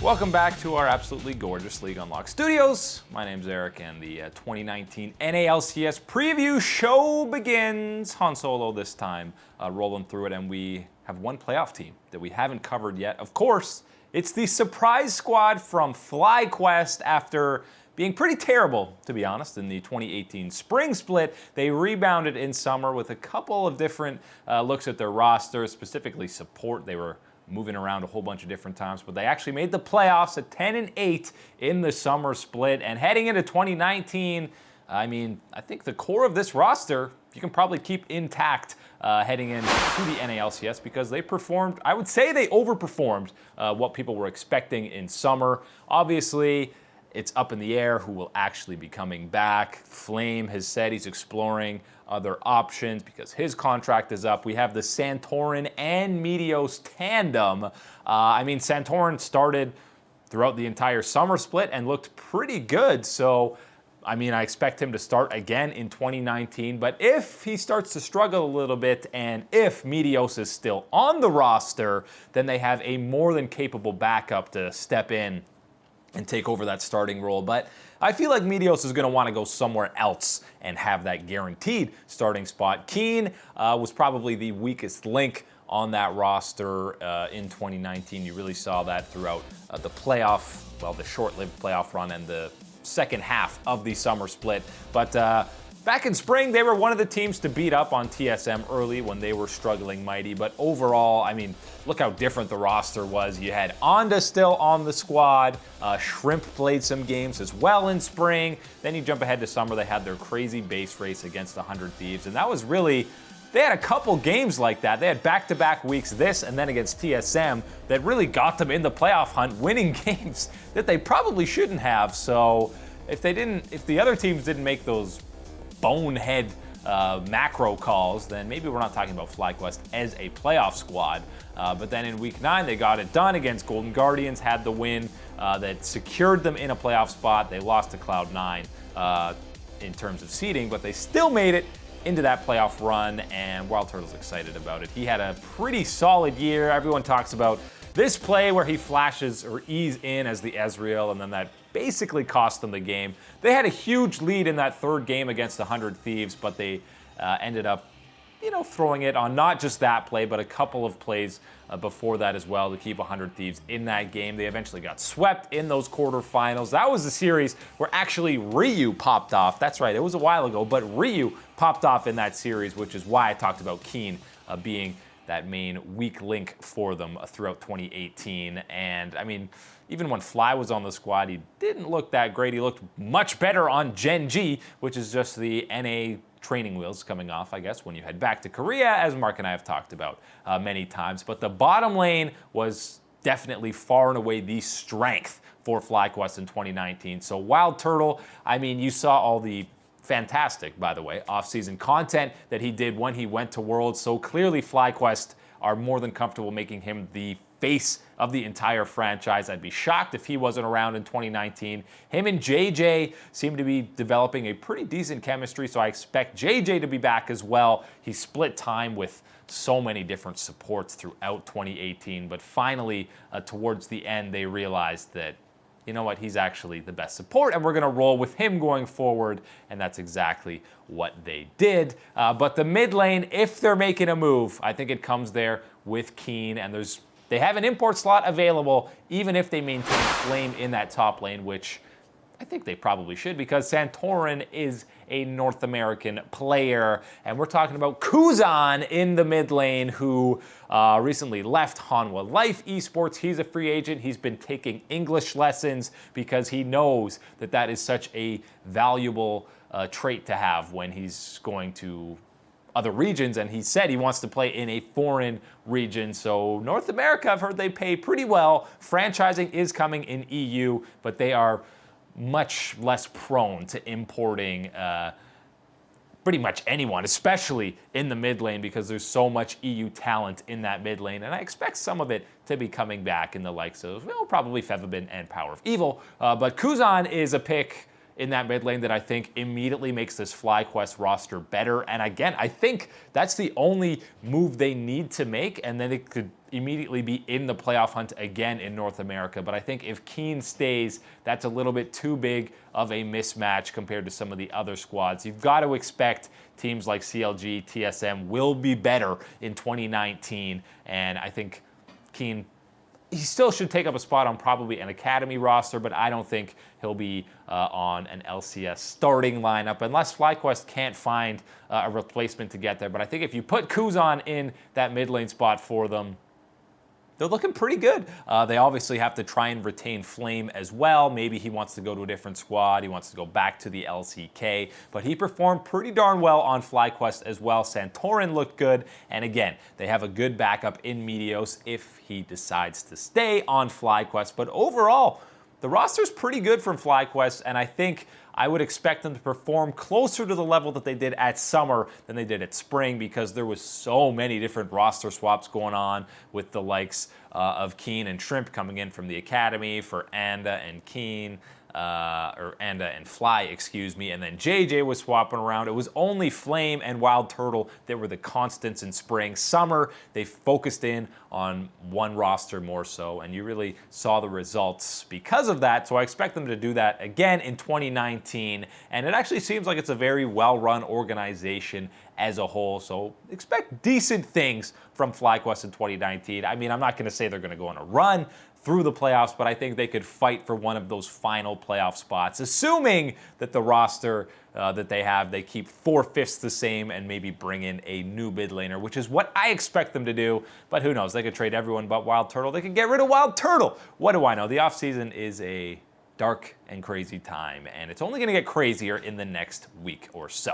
Welcome back to our absolutely gorgeous League Unlocked studios. My name's Eric, and the 2019 NALCS preview show begins. Han Solo this time, rolling through it, and we have one playoff team that we haven't covered yet. Of course, it's the surprise squad from FlyQuest after being pretty terrible, to be honest, in the 2018 spring split. They rebounded in summer with a couple of different looks at their roster, specifically support. They were moving around a whole bunch of different times, but they actually made the playoffs at 10-8 in the summer split. And heading into 2019, I think the core of this roster you can probably keep intact heading into the NALCS because they performed, I would say they overperformed what people were expecting in summer. Obviously, it's up in the air who will actually be coming back. Flame has said he's exploring other options because his contract is up. We have the Santorin and Meteos tandem. Santorin started throughout the entire summer split and looked pretty good. So, I expect him to start again in 2019. But if he starts to struggle a little bit and if Meteos is still on the roster, then they have a more than capable backup to step in and take over that starting role. But I feel like Meteos is going to want to go somewhere else and have that guaranteed starting spot. Keen was probably the weakest link on that roster in 2019. You really saw that throughout the short-lived playoff run and the second half of the summer split. But back in spring, they were one of the teams to beat up on TSM early when they were struggling mighty. But overall, look how different the roster was. You had Onda still on the squad. Shrimp played some games as well in spring. Then you jump ahead to summer. They had their crazy base race against 100 Thieves. And that was really, they had a couple games like that. They had back-to-back weeks, this and then against TSM, that really got them in the playoff hunt, winning games that they probably shouldn't have. So if the other teams didn't make those bonehead macro calls, then maybe we're not talking about FlyQuest as a playoff squad. But then in week 9, they got it done against Golden Guardians, had the win that secured them in a playoff spot. They lost to Cloud9 in terms of seeding, but they still made it into that playoff run, and WildTurtle's excited about it. He had a pretty solid year. Everyone talks about this play where he flashes or ease in as the Ezreal, and then that basically cost them the game. They had a huge lead in that third game against the 100 Thieves, but they ended up, throwing it on not just that play, but a couple of plays before that as well to keep 100 Thieves in that game. They eventually got swept in those quarterfinals. That was the series where actually Ryu popped off. That's right, it was a while ago, but Ryu popped off in that series, which is why I talked about Keen being that main weak link for them throughout 2018. And even when Fly was on the squad, he didn't look that great. He looked much better on Gen G, which is just the NA training wheels coming off, I guess, when you head back to Korea, as Mark and I have talked about many times. But the bottom lane was definitely far and away the strength for FlyQuest in 2019. So WildTurtle, you saw all the fantastic, by the way, off-season content that he did when he went to Worlds. So clearly FlyQuest are more than comfortable making him the face of the entire franchise. I'd be shocked if he wasn't around in 2019. Him and JJ seem to be developing a pretty decent chemistry, so I expect JJ to be back as well. He split time with so many different supports throughout 2018, but finally, towards the end, they realized that, you know what, he's actually the best support, and we're going to roll with him going forward, and that's exactly what they did. But the mid lane, if they're making a move, I think it comes there with Keen, and they have an import slot available, even if they maintain Flame in that top lane, which I think they probably should, because Santorin is a North American player. And we're talking about Kuzan in the mid lane, who recently left Hanwha Life Esports. He's a free agent. He's been taking English lessons because he knows that that is such a valuable trait to have when he's going to other regions, and he said he wants to play in a foreign region. So North America, I've heard they pay pretty well. Franchising is coming in EU, but they are much less prone to importing pretty much anyone, especially in the mid lane, because there's so much EU talent in that mid lane, and I expect some of it to be coming back in the likes of, probably Fevabin and Power of Evil. But Kuzan is a pick in that mid lane that I think immediately makes this FlyQuest roster better. And again, I think that's the only move they need to make, and then it could immediately be in the playoff hunt again in North America. But I think if Keen stays, that's a little bit too big of a mismatch compared to some of the other squads. You've got to expect teams like CLG, TSM will be better in 2019, and I think Keen, he still should take up a spot on probably an academy roster, but I don't think he'll be on an LCS starting lineup unless FlyQuest can't find a replacement to get there. But I think if you put Kuzan in that mid lane spot for them, they're looking pretty good. They obviously have to try and retain Flame as well. Maybe he wants to go to a different squad. He wants to go back to the LCK. But he performed pretty darn well on FlyQuest as well. Santorin looked good. And again, they have a good backup in Meteos if he decides to stay on FlyQuest. But overall, the roster's pretty good from FlyQuest, and I think I would expect them to perform closer to the level that they did at summer than they did at spring, because there was so many different roster swaps going on with the likes of Keen and Shrimp coming in from the academy for Anda and Keen. Or Anda and Fly, excuse me, and then JJ was swapping around. It was only Flame and WildTurtle that were the constants in spring. Summer, they focused in on one roster more so, and you really saw the results because of that. So I expect them to do that again in 2019, and it actually seems like it's a very well-run organization as a whole, so expect decent things from FlyQuest in 2019. I mean, I'm not going to say they're going to go on a run through the playoffs, but I think they could fight for one of those final playoff spots, assuming that the roster that they have, they keep 4/5 the same and maybe bring in a new mid laner, which is what I expect them to do. But who knows? They could trade everyone but WildTurtle. They could get rid of WildTurtle. What do I know? The offseason is a dark and crazy time, and it's only going to get crazier in the next week or so.